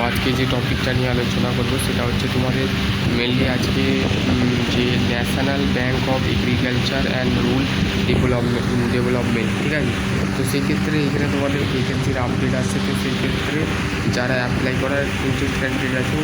আজকে যে টপিকটা নিয়ে আলোচনা করব সেটা হচ্ছে তোমাদের মেনলি আজকে যে national bank of agriculture and rural development, ঠিক আছে। তো সেই ক্ষেত্রে এখানে তোমাদের ভ্যাকেন্সির আপডেট আসছে। তো সেই ক্ষেত্রে যারা অ্যাপ্লাই করার ইন্টারেস্ট ক্যান্ডিডেট আছে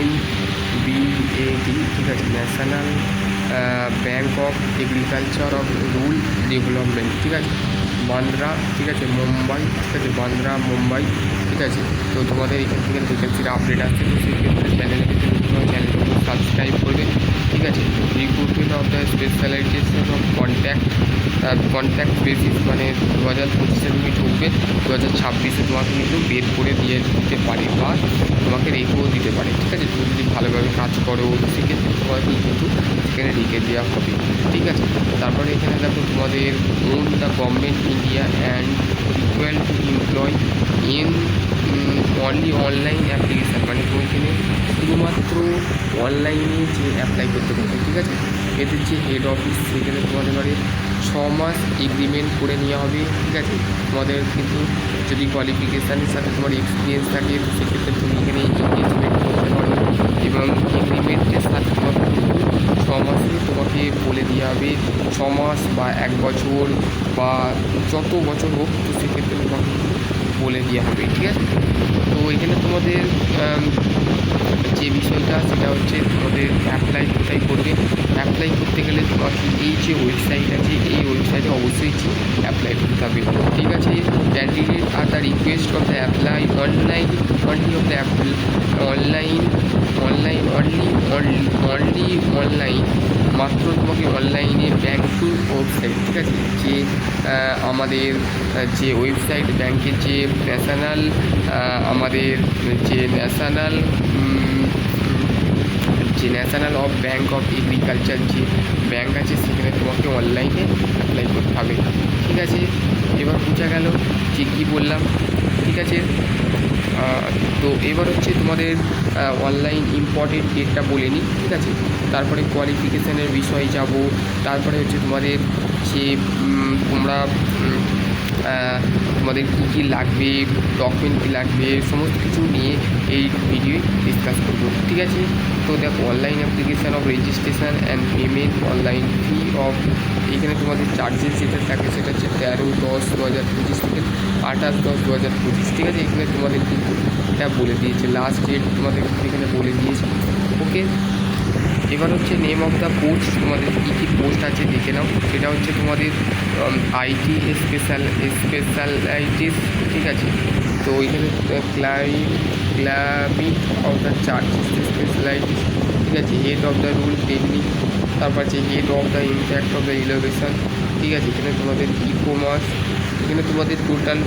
NBAD, ঠিক আছে, national bank of agriculture of rural development, ঠিক আছে, বান্দ্রা, ঠিক আছে, মুম্বাই, ঠিক আছে, বান্দ্রা মুম্বাই, ঠিক আছে। তো তোমাদের এখান থেকে ভ্যাকেন্সির আপডেট আসছে। তো সেই ক্ষেত্রে চ্যানেলকে সাবস্ক্রাইব করবে, ঠিক আছে। Recruitment of the specialisation of contact basis, মানে 2025-এ তুমি ঢুকবে, 2026-এ তোমাকে কিন্তু বের করে দিতে পারে বা তোমাকে রেখেও দিতে পারে, ঠিক আছে। তুমি যদি ভালোভাবে কাজ করো সেক্ষেত্রে তোমাকে কিন্তু সেখানে রেখে দেওয়া হবে, ঠিক আছে। তারপরে এখানে দেখো তোমাদের on the government India and equal to employ in only online application, মানে তুমি এখানে শুধুমাত্র অনলাইনে যে অ্যাপ্লাই করতে পারবে, ঠিক আছে। এদের যে হেড অফিস সেখানে তোমাদের বাড়ি 6 মাস এগ্রিমেন্ট করে নেওয়া হবে, ঠিক আছে। তোমাদের কিন্তু যদি কোয়ালিফিকেশানের সাথে তোমার এক্সপিরিয়েন্স থাকে তো সেক্ষেত্রে তুমি এখানে এঙ্গেজমেন্ট করতে পারো এবং এগ্রিমেন্টের সাথে তোমাকে কিন্তু 6 মাসে তোমাকে বলে দেওয়া হবে, 6 মাস বা 1 বছর বা যত বছর হোক, তো সেক্ষেত্রে তোমাকে বলে দেওয়া হবে, ঠিক আছে। তো এখানে তোমাদের যে বিষয়টা সেটা হচ্ছে তোমাদের অ্যাপ্লাই কোথায় করবে। অ্যাপ্লাই করতে গেলে তোমাকে এই যে ওয়েবসাইট আছে এই ওয়েবসাইটে অবশ্যই অ্যাপ্লাই করতে হবে, ঠিক আছে। Candidate are the request of the apply online only of the online online মাত্র তোমাকে অনলাইনে ব্যাঙ্ক টু ওয়েবসাইট, ঠিক আছে, যে আমাদের যে ওয়েবসাইট ব্যাঙ্কের যে national of bank of agriculture যে ব্যাঙ্ক আছে সেখানে তোমাকে অনলাইনে অ্যাপ্লাই করতে হবে, ঠিক আছে। এবার বোঝা গেল যে কী বললাম, ঠিক আছে। তো এবার হচ্ছে তোমাদের অনলাইন ইম্পর্টেন্ট ডেটটা বলে নিই, ঠিক আছে। তারপরে কোয়ালিফিকেশানের বিষয়ে যাব, তারপরে হচ্ছে তোমাদের যে তোমাদের কী কী লাগবে, ডকুমেন্ট কী লাগবে, সমস্ত কিছু নিয়ে এই ভিডিও ডিসকাস করবো, ঠিক আছে। তো দেখো online application of registration and payment, online fee of, এখানে তোমাদের চার্জেস যেটা থাকে সেটা হচ্ছে 13/10/2025 থেকে 28/10/2025, ঠিক আছে। এখানে তোমাদের কিন্তু এটা বলে দিয়েছে, লাস্ট ডেট তোমাদের এখানে বলে দিয়েছে, ওকে। এবার হচ্ছে নেম অফ দ্য পোস্ট, তোমাদের কী কী পোস্ট আছে দেখে নাও। সেটা হচ্ছে তোমাদের IT স্পেশালাইটিস, ঠিক আছে। তো এখানে ক্লাবিং অফ দ্য চার্জ স্পেশালাইটিস, ঠিক আছে। Head of the rule technique, তারপর আছে head of the impact of the innovation, ঠিক আছে। এখানে তোমাদের ই-কমার্স, এখানে তোমাদের টোটাল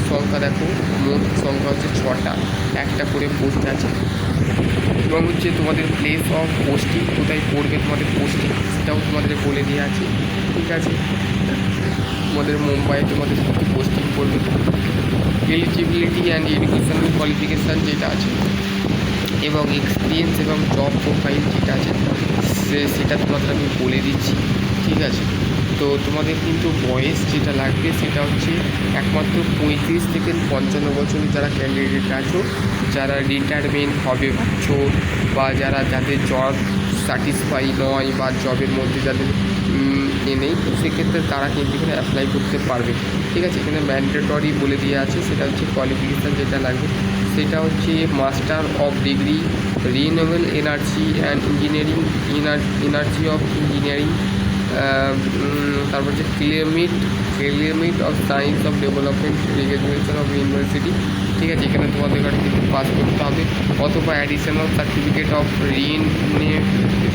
সংখ্যা দেখো, মোট সংখ্যা হচ্ছে 6টা, একটা করে পোস্ট আছে। এবং হচ্ছে তোমাদের প্লেস অফ পোস্টিং, কোথায় পড়বে তোমাদের পোস্টিং সেটাও তোমাদের বলে দেওয়া আছে, ঠিক আছে। তোমাদের মুম্বাইয়ে তোমাদের কী পোস্টিং পড়বে, এলিজিবিলিটি অ্যান্ড এডুকেশনাল কোয়ালিফিকেশান যেটা আছে এবং এক্সপিরিয়েন্স এবং জব প্রোফাইল যেটা আছে সেটা তোমাদের আমি বলে দিচ্ছি, ঠিক আছে। তো তোমাদের কিন্তু বয়স যেটা লাগবে সেটা হচ্ছে একমাত্র 35 থেকে 55 বছরের যারা ক্যান্ডিডেট আছো, যারা রিটায়ারমেন্ট হবে ভাবছো বা যাদের জব স্যাটিসফাই নয় বা জবের মধ্যে যাদের নেই, তো সেক্ষেত্রে তারা কিন্তু এখানে অ্যাপ্লাই করতে পারবে, ঠিক আছে। এখানে ম্যান্ডেটরি বলে দেওয়া আছে, সেটা হচ্ছে কোয়ালিফিকেশান যেটা লাগবে সেটা হচ্ছে master of degree renewable energy and engineering, energy of engineering, তারপর হচ্ছে ক্লিয়ারমিট of science of development graduation of university, ঠিক আছে। এখানে তোমাদের কাছে কিন্তু পাস করতে হবে, অথবা additional certificate of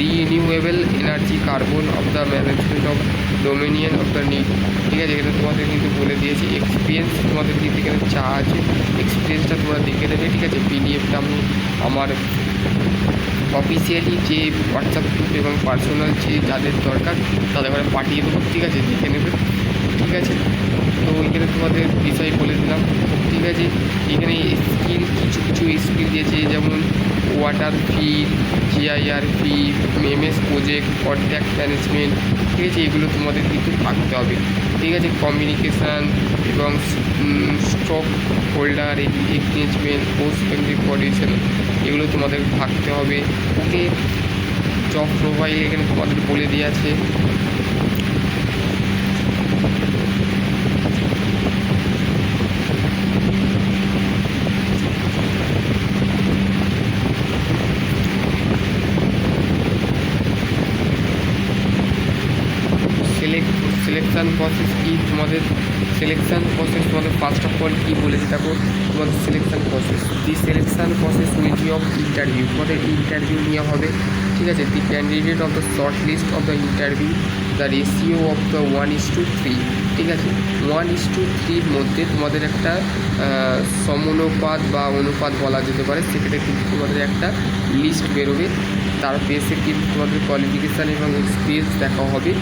renewable energy carbon of the management of Dominion of the need, ঠিক আছে। এখানে তোমাদের কিন্তু বলে দিয়েছে এক্সপিরিয়েন্স, তোমাদের কিন্তু এখানে চা আছে, এক্সপিরিয়েন্সটা তোমরা দেখে নেবে, ঠিক আছে। পিডিএফটা আমি আমার অফিসিয়ালি যে হোয়াটসঅ্যাপ গ্রুপ এবং পার্সোনাল যে যাদের দরকার তাদের ঘরে পাঠিয়ে দেবো, ঠিক আছে, দেখে নেবে, ঠিক আছে। তো এখানে তোমাদের বিষয় বলে দিলাম, ঠিক আছে। এখানে স্কিল কিছু স্কিল দিয়েছে, যেমন water fill, G I R P, M S project, contact management, ঠিক আছে, এগুলো তোমাদের কিন্তু থাকতে হবে, ঠিক আছে। কমিউনিকেশান এবং stock holder engagement, post payment coordination, এগুলো তোমাদের থাকতে হবে। ওকে, জব প্রোফাইল এখানে তোমাদের বলে দিয়ে আছে। সিলেকশান প্রসেস কি তোমাদের, সিলেকশান প্রসেস তোমাদের ফার্স্ট অফ অল কী বলেছে দেখো, তোমাদের selection process, the selection process will be of interview, তোমাদের ইন্টারভিউ নেওয়া হবে, ঠিক আছে। The candidate of the shortlist of the interview, the ratio of the 1:3, ঠিক আছে। 1:3 মধ্যে তোমাদের একটা সমানুপাত বা অনুপাত বলা যেতে পারে, সেক্ষেত্রে কিন্তু তোমাদের একটা লিস্ট বেরোবে, তার বেসে কিন্তু তোমাদের কোয়ালিফিকেশান এবং এক্সপিরিয়েন্স দেখা হবে।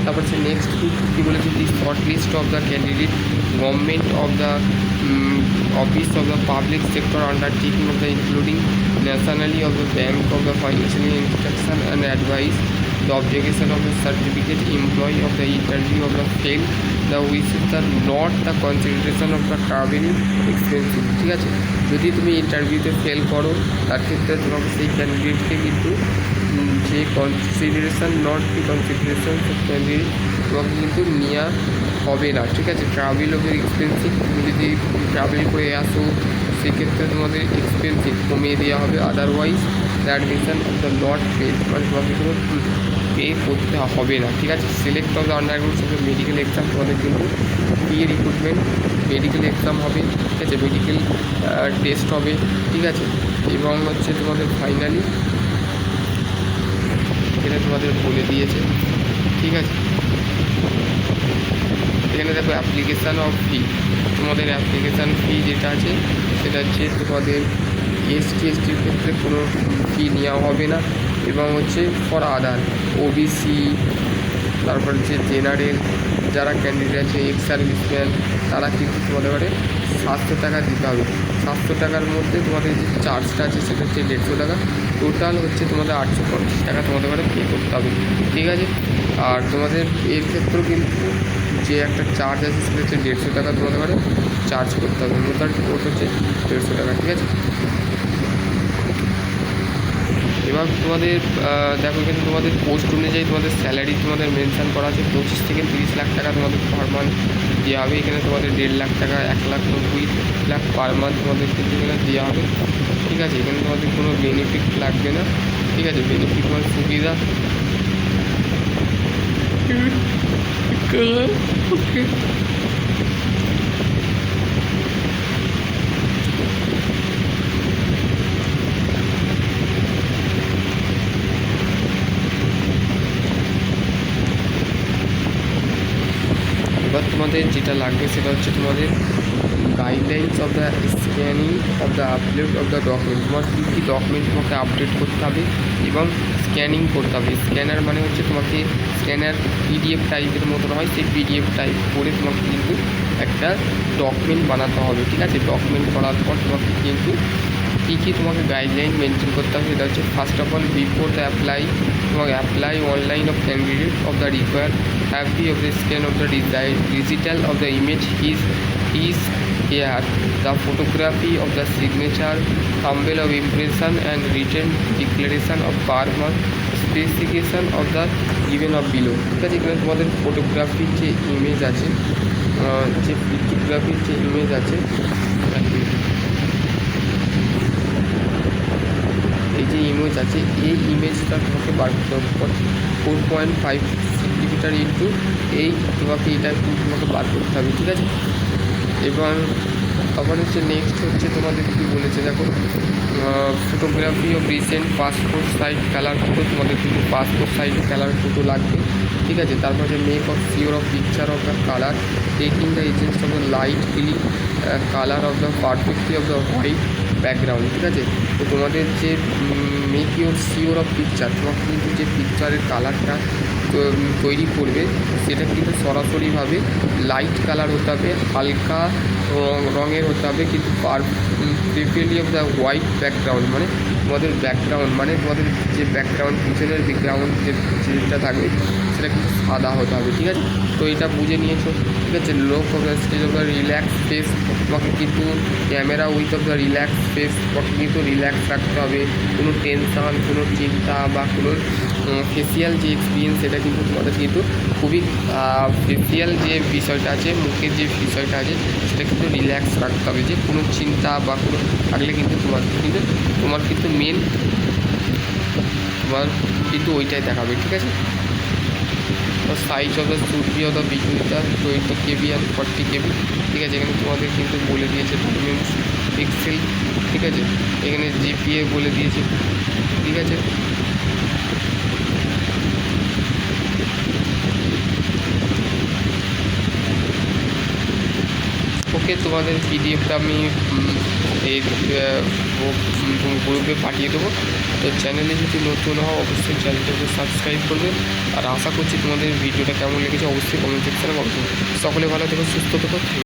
তারপর হচ্ছে নেক্সট কী বলেছে, the shortlist of the candidate government of the office of the public sector undertaking of the including nationally of the bank of the financial instruction and advice, the obligation of the certificate employee of the interview of the fail, the which is the not the consideration of the traveling expenses, ঠিক আছে। যদি তুমি ইন্টারভিউতে fail করো তার ক্ষেত্রে তোমাকে সেই ক্যান্ডিডেটকে কিন্তু যে কনসিডারেশান নট দি কনসিডারেশন ক্যান্ডিডেট তোমাকে কিন্তু নেওয়া হবে না, ঠিক আছে। ট্রাভেল ওভার এক্সপেন্সিভ, তুমি যদি ট্রাভেল করে আসো সেক্ষেত্রে তোমাদের এক্সপেন্সিভ কমিয়ে দেওয়া হবে, otherwise the admission of the not pay, মানে তোমাকে কোনো পে করতে হবে না, ঠিক আছে। সিলেক্ট অফ দ্য আন্ডারগ্রাউন্ড সঙ্গে মেডিকেল এক্সাম, তোমাদের কিন্তু প্রি রিক্রুটমেন্ট মেডিকেল এক্সাম হবে, ঠিক আছে, মেডিকেল টেস্ট হবে, ঠিক আছে। এবং হচ্ছে তোমাদের ফাইনালি এখানে তোমাদের বলে দিয়েছে, ঠিক আছে। এখানে দেখো অ্যাপ্লিকেশান অফ ফি, তোমাদের অ্যাপ্লিকেশান ফি যেটা আছে সেটা হচ্ছে তোমাদের এসটির ক্ষেত্রে কোনো ফি নেওয়া হবে না, এবং হচ্ছে ফর আদার ওবিসি, তারপর হচ্ছে জেনারেল যারা ক্যান্ডিডেট আছে, এক্স সার্ভিসম্যান, তারা কিন্তু তোমাদের ঘরে 700 টাকা দিতে হবে। 700 টাকার মধ্যে তোমাদের যে চার্জটা আছে সেটা হচ্ছে 150 টাকা, টোটাল হচ্ছে তোমাদের 850 টাকা তোমাদের ঘরে পে করতে হবে, ঠিক আছে। আর তোমাদের এর ক্ষেত্রেও কিন্তু যে একটা চার্জ আছে সেটা হচ্ছে 150 টাকা তোমাদের ঘরে চার্জ করতে হবে, মোটামুটি টোট হচ্ছে 150 টাকা, ঠিক আছে। এবার তোমাদের দেখো এখানে তোমাদের পোস্ট অনুযায়ী তোমাদের স্যালারি তোমাদের মেনশান করা আছে, 25 থেকে 30 লাখ টাকা তোমাদের পার মান্থ দেওয়া হবে। এখানে তোমাদের 1.5 লাখ টাকা, 1,90,00,000 পার মান্থ তোমাদের কিন্তু এখানে দেওয়া হবে, ঠিক আছে। এখানে তোমাদের কোনো বেনিফিট লাগবে না, ঠিক আছে। বেনিফিট মানে সুবিধা, ওকে। এবার তোমাদের যেটা লাগবে সেটা হচ্ছে তোমাদের guidelines of the scanning of the upload of the document, তোমার কী কী ডকুমেন্ট তোমাকে আপডেট করতে হবে এবং স্ক্যানিং করতে হবে। স্ক্যানার মানে হচ্ছে তোমাকে স্ক্যানার পিডিএফ টাইপের মতন হয়, সেই পিডিএফ টাইপ করে তোমাকে কিন্তু একটা ডকুমেন্ট বানাতে হবে, ঠিক আছে। ডকুমেন্ট করার পর তোমাকে কিন্তু কী তোমাকে গাইডলাইন মেনটেন করতে হবে সেটা হচ্ছে first of all before the apply, তোমাকে apply online of candidate of the require have the of the scan of the digital of the image is here, the photography of the signature, thumbnail of impression and written declaration of per month, specification of the given of below, ঠিক আছে। এখানে তোমাদের ফটোগ্রাফির যে image আছে, যে ফটোগ্রাফির যে ইমেজ আছে, এই যে ইমেজ আছে এই ইমেজটা তোমাকে বার করতে হবে 4.5 সেন্টিমিটার ইন্টু এই, তোমাকে এটা তোমাকে বার করতে হবে, ঠিক আছে। এবং আবার হচ্ছে নেক্সট হচ্ছে তোমাদের কী বলেছে দেখো, photography of recent passport size colour photo, তোমাদের কিন্তু পাসপোর্ট সাইজ কালার ফটো লাগবে, ঠিক আছে। তারপর হচ্ছে make of sure of picture of the colour, taking the agents of the light clean colour of the perfectly of the white background, ঠিক আছে। তো তোমাদের যে make your sure of picture, তোমাকে কিন্তু যে পিকচারের কালারটা তৈরি করবে সেটা কিন্তু সরাসরিভাবে লাইট কালার হতে হবে, হালকা রঙের হতে হবে, কিন্তু preferably of the white background, মানে তোমাদের ব্যাকগ্রাউন্ড মানে তোমাদের যে ব্যাকগ্রাউন্ড পিছনের ব্যাকগ্রাউন্ড যেটা থাকবে সেটা কিন্তু সাদা হতে হবে, ঠিক আছে। তো এটা বুঝে নিয়েছো, ঠিক আছে। Low focus stage of the relax face, তোমাকে কিন্তু camera with of the relax face তোমাকে কিন্তু রিল্যাক্স রাখতে হবে। কোনো টেনশান, কোনো চিন্তা বা কোনো ফেসিয়াল যে এক্সপিরিয়েন্স সেটা কিন্তু তোমাদের কিন্তু খুবই ফেসিয়াল যে বিষয়টা আছে, মুখের যে বিষয়টা আছে সেটা কিন্তু রিল্যাক্স রাখতে হবে। যে কোনো চিন্তা বা কোনো থাকলে কিন্তু তোমার কিন্তু মেন তোমার কিন্তু ওইটাই দেখাবে, ঠিক আছে। Size of the studio of the between the 20 KB আর 40 KB, ঠিক আছে। এখানে তোমাদের কিন্তু বলে দিয়েছে পিক্সেল, ঠিক আছে। এখানে জিপিএ বলে দিয়েছে, ঠিক আছে। ওকে, তোমাদের পিডিএফটা আমি এই গ্রুপে পাঠিয়ে দেবো। তো চ্যানেলে যদি নতুন হও অবশ্যই চ্যানেলটাকে সাবস্ক্রাইব করবে। আর আশা করছি তোমাদের ভিডিওটা কেমন লেগেছে অবশ্যই কমেন্ট সেকশনে বলবে। সকলে ভালো থেকো, সুস্থ থেকো।